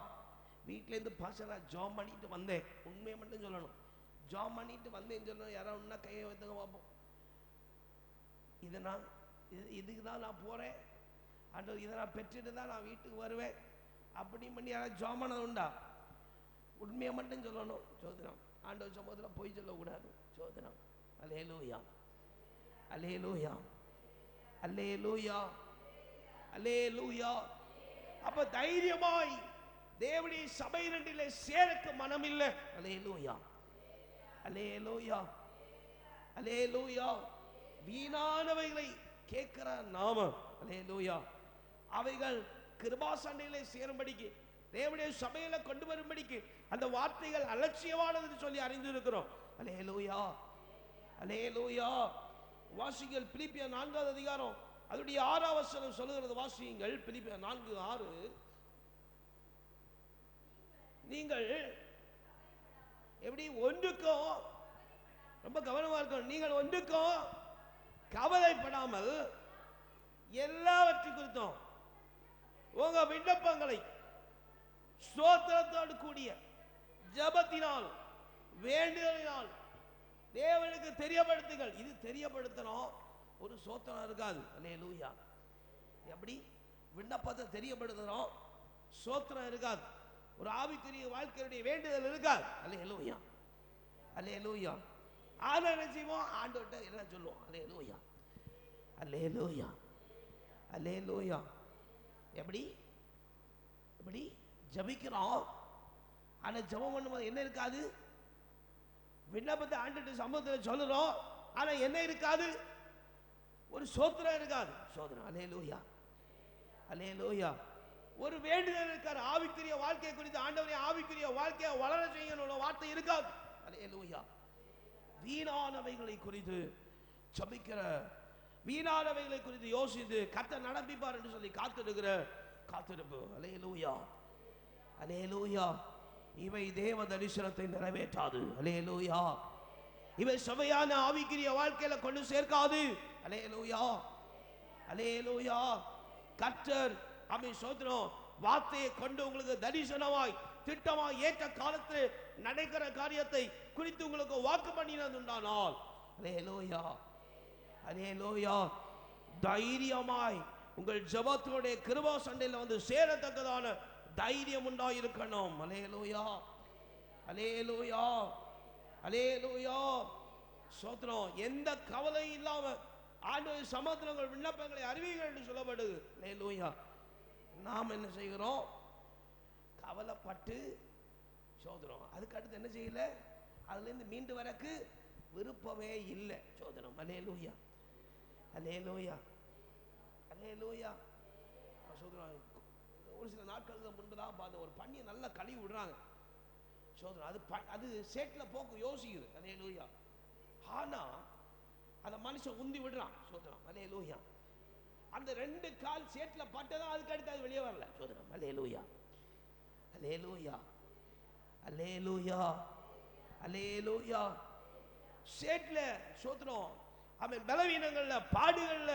A: வீட்டிலேருந்து பாசனா ஜாம் பண்ணிட்டு வந்தேன். உண்மையை மட்டும் சொல்லணும். ஜாம் பண்ணிட்டு வந்தேன்னு சொல்லணும். யாராவது ஒன்றா கையை வைத்துங்க பார்ப்போம். இதுக்கு தான் நான் போகிறேன், ஆண்டவர் இதை நான் பெற்றுட்டு தான் நான் வீட்டுக்கு வருவேன் அப்படி பண்ணி யாராவது ஜாம் பண்ணது உண்டா? உண்மையை மட்டும் சொல்லணும். சோதனம், ஆண்டவர் சமூகத்தில் போய் சொல்லக்கூடாது. சோதனம். அல்லேலூயா, அல்லேலூயா, அல்லேலூயா, அல்லேலூயா. அப்ப தைரியமாய் தேவனுடைய சபை ரெண்டிலே சேரக்கு மனம் இல்லை. அல்லேலூயா, அல்லேலூயா, அல்லேலூயா. வீணானவைகளை கேட்கிற நாம அல்லேலூயா, அவைகள் கிருபா சண்டையிலே சேரும்படிக்கு தேவனுடைய சபையில கொண்டு வரும்படிக்கு அந்த வார்த்தைகள் அலட்சியமானது சொல்லி அறிந்திருக்கிறோம். அல்லேலூயா, அல்லேலூயா. வாசிங்கள் பிலிப்பியர் 4வது அதிகாரம் அதனுடைய 6வது வசனம் சொல்லுகிறது. வாசியுங்கள் பிலிப்பியர் 4:6. நீங்கள் எப்படி ஒன்றுக்கும், ரொம்ப கவனமா இருக்கணும், நீங்கள் ஒன்றுக்கும் கவலைப்படாமல் எல்லாவற்றை குறித்தும் உங்க விண்ணப்பங்களை ஸ்தோத்திரத்தோடு கூடிய ஜெபத்தினால் வேண்டுதலினால் தேவனுக்கு தெரியப்படுத்துங்கள். இது தெரியப்படுத்தணும், ஒரு ஸ்தோத்திரம் இருக்காது. அல்லேலூயா. எப்படி விண்ணப்பத்தை தெரியப்படுத்தணும், ஸ்தோத்திரம் இருக்காது. ஒரு ஆவிக்குரிய வாழ்க்கையுடைய வேண்டுதல் இருக்காது. அல்லேலூயா, அல்லேலூயா. ஆனா என்ன செய்வோம்? ஆண்டவர்கிட்ட என்ன சொல்லுவோம்? அல்லேலூயா, அல்லேலூயா, அல்லேலூயா. எப்படி எப்படி ஜபிக்கிறோம், ஆனா ஜபம் பண்ணும்போது என்ன இருக்காது? விண்ணப்பத்தை ஆண்டவர்கிட்ட சமூகத்தில் சொல்லுறோம், ஆனா என்ன இருக்காது? ஒரு சோத்திரம் இருக்காது. சோதனம். அல்லேலூயா, அல்லேலூயா. ஒரு வேண்டுதல் இருக்காது. ஆவிக்குரிய வாழ்க்கையை குறித்து ஆண்டவரே ஆவிக்குரிய வாழ்க்கையை வளர செய்யணும் வார்த்தை இருக்காது. அல்லேலூயா. வீணானவைகளை குறித்து ஜபிக்கிற, வீணானவைகளை குறித்து யோசித்து கர்த்தர் நடப்பிப்பார் என்று சொல்லி காத்திருக்கிற காத்திருப்பு. அல்லேலூயா, அல்லேலூயா. இவை தேவ தரிசனத்தை நிறைவேற்றாது. அல்லேலூயா. இவை சபையான ஆவிக்குரிய வாழ்க்கையில கொண்டு சேர்க்காது. அல்லேலூயா, அல்லேலூயா. கர்த்தர் அமை சோதரம் வார்த்தையை கொண்டு உங்களுக்கு தரிசனமாய் திட்டமாய் ஏற்ற காலத்தில் நடக்கிற காரியத்தை குறித்து உங்களுக்கு வாக்கு பண்ணினது உண்டானால் அல்லேலூயா, அல்லேலூயா. தைரியமாய் உங்கள் ஜெபத்தோட கிருபா சண்டையில் வந்து சேரத்தக்கதான தைரியம் உண்டாயிருக்கணும். அல்லேலூயா, அல்லேலூயா, அல்லேலூயா. ஸ்தோத்திரம். எந்த கவலையும் இல்லாம ஆண்டவர் சமுத்திரங்கள் விண்ணப்பங்களை அறிவீர்கள் என்று சொல்லப்படுது. அல்லேலூயா. நாம் என்ன செய்கிறோம்? கவலைப்பட்டு சோதனம். அதுக்கு அடுத்து என்ன செய்யல? அதுலேருந்து மீண்டு வரக்கு விருப்பமே இல்லை. சோதனம். அல்லேலூயா, அல்லேலூயா, அல்லேலூயா. சோதனம். ஒரு சில நாட்களுக்கு முன்பு தான் பார்த்த ஒரு பண்ணியை நல்லா கழுவி விடுறாங்க. சோதனம். அது சேட்டில் போக்கு யோசிக்குது. அல்லேலூயா. ஆனா அந்த மனுஷன் உந்தி விடுறான். சோதனம். அல்லேலூயா. அந்த 2 கால் சேட்டில் பட்டதான், அதுக்கு அடுத்து அது வெளியே வரல. சோதனம். அல்லேலூயா, அல்லேலூயா, அல்லேலூயா, அல்லேலூயா. சேட்ல சோதனம். அவன் பலவீனங்கள்ல பாடுகள்ல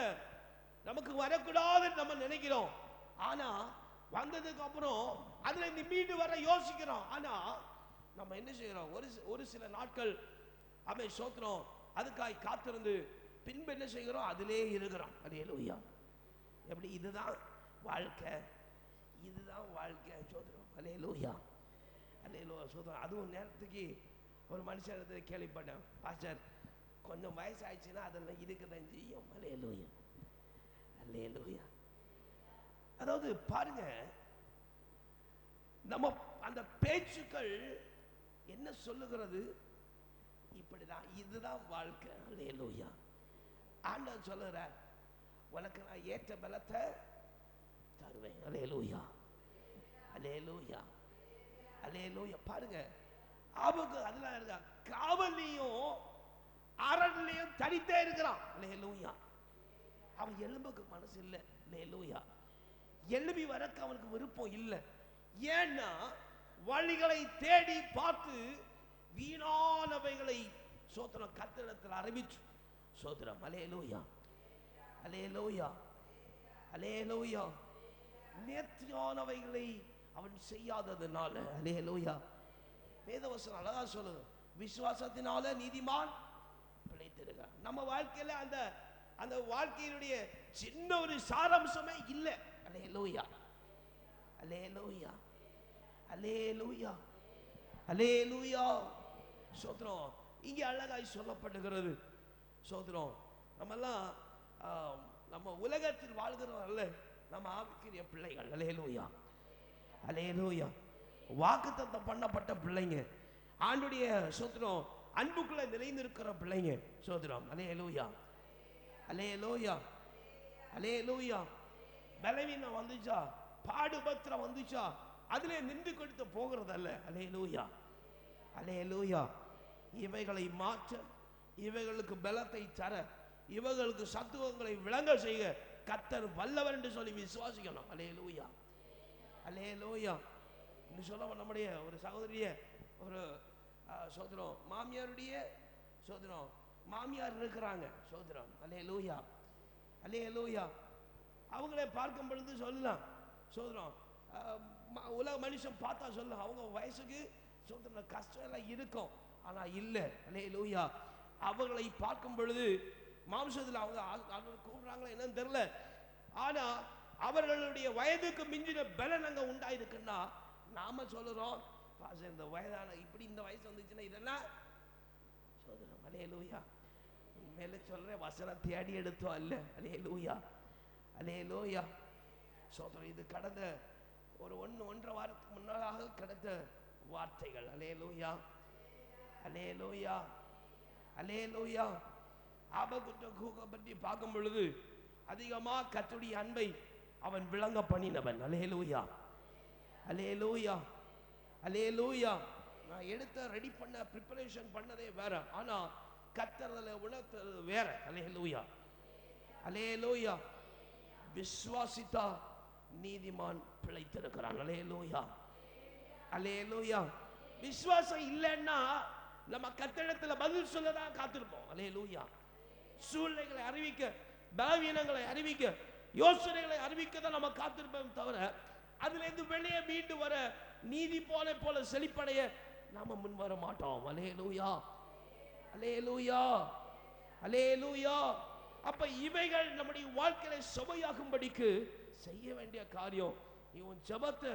A: நமக்கு வரக்கூடாதுன்னு நம்ம நினைக்கிறோம். ஆனா வந்ததுக்கு அப்புறம் அதுல இருந்து மீண்டு வர யோசிக்கிறோம். ஆனா நம்ம என்ன செய்யறோம்? ஒரு சில நாட்கள் அவன் சோத்திரம் அதுக்காய் காத்திருந்து பின்பு என்ன செய்கிறோம்? அதிலே இருக்கிறோம். அல்லேலூயா. எப்படி? இதுதான் வாழ்க்கை, இதுதான் வாழ்க்கை. சோத்திரம். அல்லேலூயா, அல்லேலூயா. சோத்திரம். அதுவும் நேரத்துக்கு ஒரு மனுஷன் கேள்விப்பட்டேன், பாஸ்டர் கொஞ்சம் வயசாயிடுச்சுன்னா அதெல்லாம் இருக்குதான் செய்யும். அல்லேலூயா, அல்லேலூயா. அதாவது பாருங்க, நம்ம அந்த பேச்சுக்கள் என்ன சொல்லுகிறது? இப்படிதான், இதுதான் வாழ்க்கை. அல்லேலூயா. ஆண்டவர் சொல்லுகிறார், உனக்கு நான் ஏற்ற பலத்தை தருவேன். அல்லேலூயா, அல்லேலூயா, அல்லேலூயா. பாருங்க, ஆபத்து அதெல்லாம் இருக்கா, காவலையும் அரண்லையும் தனித்தே இருக்கிறான். அல்லேலூயா. அவன் எலும்புக்கு மனசு இல்லை. அல்லேலூயா. எழுப்பி வரக்கு அவனுக்கு விருப்பம் இல்லை. ஏன்னா வழிகளை தேடி பார்த்து வீணானவைகளை சோத்திரம் கத்திடத்தில் ஆரம்பிச்சு சோத்திரம். அல்லேலூயா, அல்லேலூயா, அல்லேலூயா. நேர்த்தியானவைகளை அவன் செய்யாததுனால. அல்லேலூயா. வேதவசனம் அழகா சொல்லுது, விசுவாசத்தினால நீதிமான் பிழைத்திருக்கார். நம்ம வாழ்க்கையில அந்த அந்த வாழ்க்கையினுடைய சின்ன ஒரு சாராம்சமே இல்லை. அல்லேலூயா, அல்லேலூயா, அல்லேலூயா, அல்லேலூயா. சோத்திரம். இங்கே அழகாய் சொல்லப்படுகிறது. சோத்திரம். நம்மெல்லாம் நம்ம உலகத்தில் வாழ்கிறோம் அல்ல, நம்ம ஆவிக்குரிய பிள்ளைகள். அல்லேலூயா, அல்லேலூயா. வாக்குத்தத்தம் பண்ணப்பட்ட பிள்ளைங்க, ஆண்டுடைய சோத்திரம் அன்புக்குள்ள நிறைந்திருக்கிற பிள்ளைங்க. சோத்திரம். அல்லேலூயா, அல்லேலூயா, அல்லேலூயா. பலவீனம் வந்துச்சா, பாடுபத்திரம் வந்துச்சா, அதிலே நின்று கொடுத்து போகிறதல்ல. அல்லேலூயா, அல்லேலூயா. இவைகளை மாற்ற, இவைகளுக்கு பலத்தை தர, இவைகளுக்கு சத்துவங்களை விளங்க செய்ய கர்த்தர் வல்லவர் என்று சொல்லி விசுவாசிக்கணும். அல்லேலூயா, அல்லேலூயா. என்று சொல்ல நம்முடைய ஒரு சகோதரிய ஒரு சோதரம் மாமியாருடைய சோதரம் மாமியார் இருக்கிறாங்க. சோதரம். அல்லேலூயா, அல்லேலூயா. அவங்களே பார்க்கும் பொழுது சொல்லலாம் சோதரம், உலக மனுஷன் பார்த்தா சொல்லலாம் அவங்க வயசுக்கு சோதரம் கஷ்டம் எல்லாம் இருக்கும், ஆனா இல்லை. அல்லேலூயா. அவங்களை பார்க்கும் பொழுது மாம்சத்தில் அவங்க கூப்பிடுறாங்களா என்னன்னு தெரியல, ஆனா அவர்களுடைய வயதுக்கு மிஞ்சின பலன் அங்க உண்டாயிருக்குன்னா நாம சொல்லுறோம், இந்த வயதான இப்படி இந்த வயசு வந்துச்சுன்னா இதெல்லாம் சோதரம். அல்லேலூயா. மேல சொல்ற வசனம் தேடி எடுத்தோம் அல்ல. அல்லேலூயா, அல்லேலூயா. சோதரம். இது கடந்த ஒரு 1-1.5 வாரத்துக்கு முன்னாக கிடைத்த வார்த்தைகள். அல்லேலூயா, அல்லேலூயா, அல்லேலூயா. ஆபகுத்தை பற்றி பார்க்கும் பொழுது அதிகமா கர்த்தருடைய அன்பை அவன் விளங்க பண்ணினவன். அல்லேலூயா, அல்லேலூயா, அல்லேலூயா. நான் எடுத்த ரெடி பண்ண ப்ரிப்பரேஷன் பண்ணதே வேற, ஆனா கர்த்தர்ல உணர்த்தது வேற. அல்லேலூயா, அல்லேலூயா. விசுவாசித்தா நீதிமான் பிழைத்திருக்கிறான். அல்லேலூயா, அல்லேலூயா. விசுவாசம் இல்லைன்னா நம்ம கர்த்தரிடத்துல பதில் சொல்லதான் காத்திருப்போம். அல்லேலூயா. சூழ்நிலைகளை அறிவிக்க, பலவீனங்களை அறிவிக்க, யோசனைகளை அறிவிக்க தான் நம்ம காத்திருப்போம் தவிர அதுல இருந்து வெளியே மீண்டு வர நீதி போல செழிப்படைய நாம முன் வர மாட்டோம். அல்லேலூயா, அல்லேலூயா, அல்லேலூயா. அப்ப இவைகள் நம்முடைய வாழ்க்கையை சுவையாகும்படிக்கு செய்ய வேண்டிய காரியம். நீ உன் ஜெபத்தை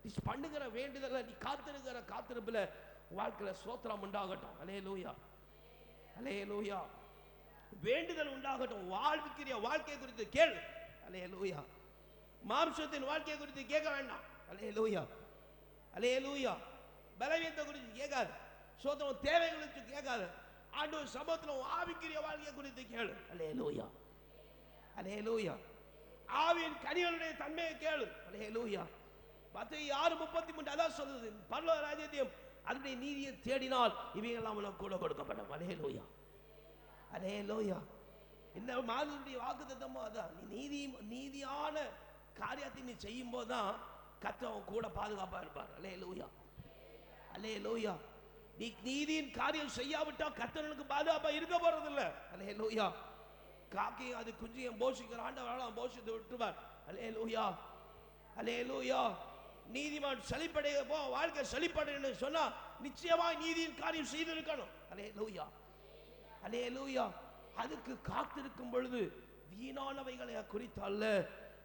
A: நீ பண்ணுகிற வேண்டுதல, நீ காத்திருக்கிற காத்திருப்புல வாழ்க்கையில ஸ்தோத்திரம் உண்டாகட்டும். அல்லேலூயா, அல்லேலூயா. வேண்டுதல் உண்டாகட்டும். வாழ்க்கைய வாழ்க்கை குறித்து கேளு. அல்லேலூயா. மாம்சத்தின் வாழ்க்கையை குறித்து கேட்க வேண்டாம். அல்லேலூயா, அல்லேலூயா. பலவீனத்தை குறித்து கேட்காது. ஸ்தோத்திரம். தேவைகளை குறித்து கேட்காது. ஆண்டவர் சமூகத்தில் ஆவிக்குரிய வாழ்க்கையை குறித்து கேளு. அல்லேலூயா, அல்லேலூயா. ஆவியின் கனிகளுடைய தன்மையை கேளு. அல்லேலூயா. மத்தேயு 6:33 அதான் சொல்லுது, பரலோக ராஜ்யத்தையும் அதனுடைய நீதியை தேடினால் இவையெல்லாம் உனக்கு கூட கொடுக்கப்படும். அல்லேலூயா, அல்லேலூயா. இந்த மாதிரியுடைய வாக்குத்தத்தமோ அதான். நீ நீதியான காரியத்தை நீ செய்யும் போதுதான் கர்த்தர் கூட பாதுகாப்பா இருப்பார். அல்லேலூயா, அல்லேலூயா. நீ நீதியின் காரியம் செய்யாவிட்டா கர்த்தருக்கு பாதுகாப்பா இருக்க போறதில்லை. அல்லேலூயா. காக்கையும் அது குஞ்சியும் போஷிக்கிற ஆண்டவரால் போஷித்து விட்டுவார். அல்லேலூயா, அல்லேலூயா. நீதிமான் செழிப்படைய வாழ்க்கை செழிப்படைன்னு சொன்னா நிச்சயமாக நீதியின் காரியம் செய்திருக்கணும். அல்லேலூயா, அல்லேலூயா. அதுக்கு காத்திருக்கும் பொழுது வீணானவைகளை குறித்தல்ல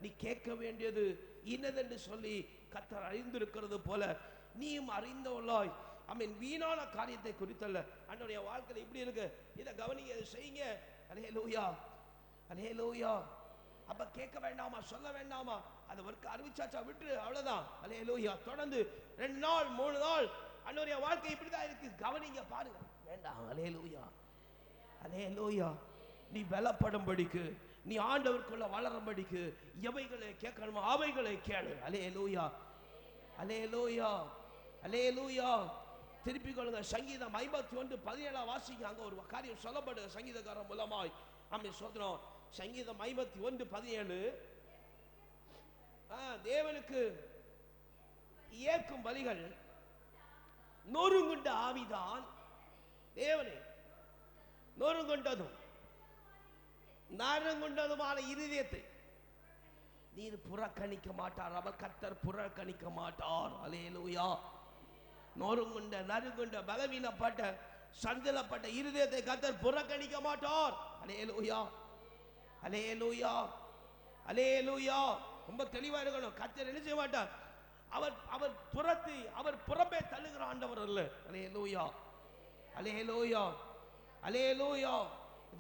A: நீ கேட்க வேண்டியது இன்னதென்று சொல்லி கர்த்தர் அறிந்திருக்கிறது போல நீயும் அறிந்தவளாய் வீணான காரியத்தை குறித்தல்ல. அன்றைய வாழ்க்கையில் இப்படி இருக்கு, இதை கவனிங்க, இதை செய்யுங்க. அல்லேலூயா, அல்லேலூயா. அப்ப கேட்க வேண்டாமா, சொல்ல வேண்டாமா? அதை ஒர்க்க அறிவிச்சாச்சா விட்டு அவ்வளவுதான். அல்லேலூயா. தொடர்ந்து 2 நாள் 3 நாள் அன்றைய வாழ்க்கை இப்படிதான் இருக்கு, கவனிங்க, பாருங்க, வேண்டாம். அல்லேலூயா, அல்லேலூயா. நீ பலப்படும்படிக்கு, நீ ஆண்டவருக்குள்ள வளரும்படிக்கு எவைகளை கேட்கணுமோ அவைகளை கேளு. அல்லேலூயா, அல்லேலூயா, அல்லேலூயா. திருப்பி கொள்ளுங்க. சங்கீதம் 51:17 வாசிங்க. அங்க ஒரு காரியம் சொல்லப்படுது சங்கீதக்காரன் மூலமாய். சொல்றோம். சங்கீதம் 51:17 தேவனுக்கு ஏற்கும் பலிகள் நொறுங்குண்ட ஆவிதான் தேவனை நொறுங்குண்டதும் நறுங்குண்டதுமான இருதயத்தை நீர் புறக்கணிக்க மாட்டார். அவர் கர்த்தர் புறக்கணிக்க மாட்டார். அல்லேலூயா. நொறுங்குண்ட நறுங்குண்ட பலவீனப்பட்ட சஞ்சலப்பட்ட இருதயத்தை கர்த்தர் புறக்கணிக்க மாட்டார். அல்லேலூயா, அல்லேலூயா, அல்லேலூயா. ரொம்ப தெளிவா இருக்கணும். கர்த்தர் என்ன செய்ய மாட்டார்? அவர் துரத்தி அவர் புறம்பே தள்ளுகிற ஆண்டவர் அல்ல. அல்லேலூயா, அல்லேலூயா, அல்லேலூயா.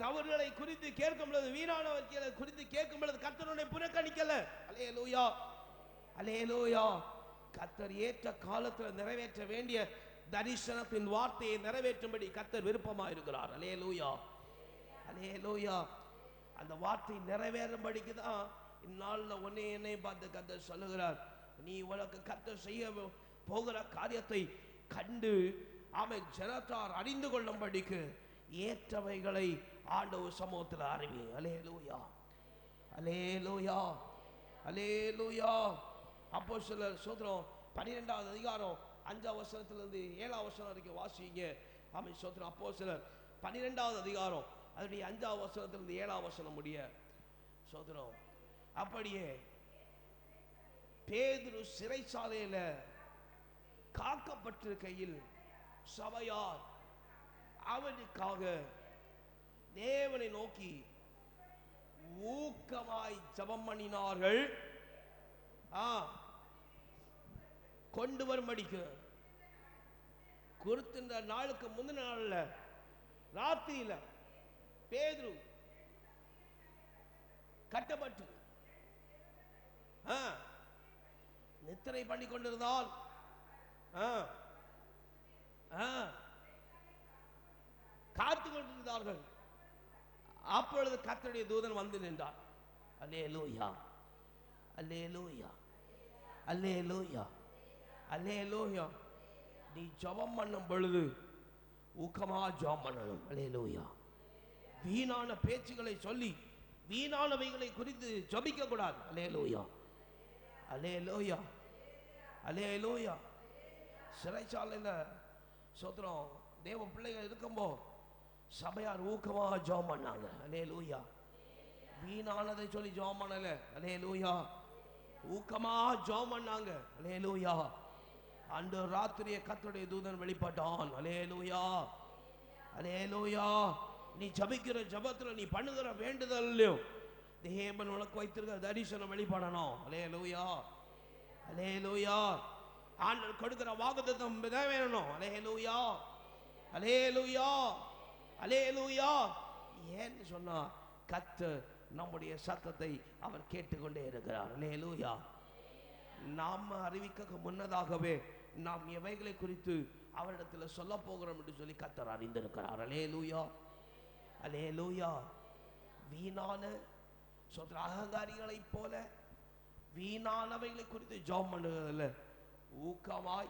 A: தவறுகளை குறித்து கேட்கும் பொழுது, வீணானவர்களை குறித்து கேட்கும் பொழுது கர்த்தருடைய புறக்கணிக்கல. அல்லேலூயா, அல்லேலூயா. கர்த்தர் ஏற்ற காலத்தில் நிறைவேற்ற வேண்டிய தரிசனத்தின் வார்த்தையை நிறைவேற்றும்படி கர்த்தர் விருப்பமா இருக்கிறார். அல்லேலூயா, அல்லேலூயா. அந்த வார்த்தை நிறைவேறும்படிக்கு தான் இந்நாளில் உன்னை என்னை பார்த்து கர்த்தர் சொல்லுகிறார், நீ உனக்கு கர்த்தர் செய்ய போகிற காரியத்தை கண்டு ஜனத்தார் அறிந்து கொள்ளும்படிக்கு ஏற்றவைகளை ஆண்டவர் சமூகத்தில் அறிவி. அல்லேலூயா, அல்லேலூயா, அல்லேலூயா. அப்போஸ்தலர் சோத்திரம் 12வது அதிகாரம் 5ஆம் வசனத்திலிருந்து 7ஆம் வசனம் வரைக்கும் வாசிங்க. சோத்திரம். அப்போஸ்தலர் 12வது அதிகாரம் அதனுடைய 5ஆம் வசனத்திலிருந்து 7ஆம் வசனம் முடிய சோத்திரம். அப்படியே பேதுரு சிறைச்சாலையில காக்கப்பட்டிருக்கையில் சபையார் அவனுக்காக தேவனை நோக்கி ஊக்கமாய் ஜெபம் பண்ணினார்கள். கொண்டு வரும்படிக்கு குறித்த நாளுக்கு முந்தின நாள்ல ராத்திரியில பேதுரு கட்டப்பட்டு நித்திரை பண்ணி கொண்டிருந்தால் காத்து கொண்டிருந்தார்கள். அப்பொழுது கர்த்தருடைய தூதன் வந்து நின்றார். அல்லேலூயா, அல்லேலூயா, அல்லேலூயா, அல்லேலூயா. நீ ஜெபம் பண்ணும் பொழுது ஊக்கமா ஜெபம் பண்ணணும். அல்லேலூயா. வீணான பேச்சுகளை சொல்லி வீணானவைகளை குறித்து ஜெபிக்க கூடாது. அல்லேலூயா, அல்லேலூயா, அல்லேலூயா. சிறைச்சாலையில் சோத்திரம் தேவ பிள்ளைகள் இருக்கும்போ சபையார் ஊக்கமாக ஜெபம் பண்ணாங்க. அல்லேலூயா. வீணானதை சொல்லி ஜெபம் பண்ணல. அல்லேலூயா. ஊக்கமா ஜெபம் பண்ணாங்க. அல்லேலூயா. அன்று ராத்திரியே கர்த்தருடைய தூதன் வெளிப்பட்டான். அல்லேலூயா, அல்லேலூயா. நீ ஜெபிக்கிற ஜெபத்துல நீ பண்ணுகிற வேண்டுதல்லையும் தேவன் உனக்கு வைத்திருக்கிற தரிசனம் வெளிப்படணும். அல்லேலூயா, அல்லேலூயா. ஆண்டவர் கொடுக்கிற வாக்குத்தத்தம் வேணும். அல்லேலூயா, அல்லேலூயா, அல்லேலூயா. ஏன்னு சொன்னா கர்த்தர் நம்முடைய சத்தத்தை அவர் கேட்டுக்கொண்டே இருக்கிறார். அல்லேலூயா. நாம் அறிவிக்க முன்னதாகவே நாம் எவைகளை குறித்து அவரிடத்தில் சொல்ல போகிறோம் என்று சொல்லி கர்த்தர் அறிந்திருக்கிறார். அல்லேலூயா, அல்லேலூயா. வீணான அகங்காரிகளை போல வீணானவைகளை குறித்து ஜெபம் பண்ணுவதில்ல, ஊக்கமாய்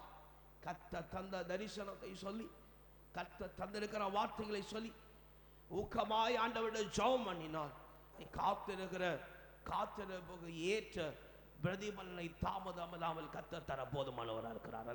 A: கர்த்தர் தந்த தரிசனத்தை சொல்லி கர்த்தர் தந்திருக்கிற வார்த்தைகளை சொல்லி ஊக்கமாய் ஆண்டவரிடம் ஜெபம் பண்ணினார். காத்திருப்பதற்கு ஏற்ற பிரதிபலனை தாமதமில்லாமல் கர்த்தர் தர போதுமானவராக இருக்கிறார்.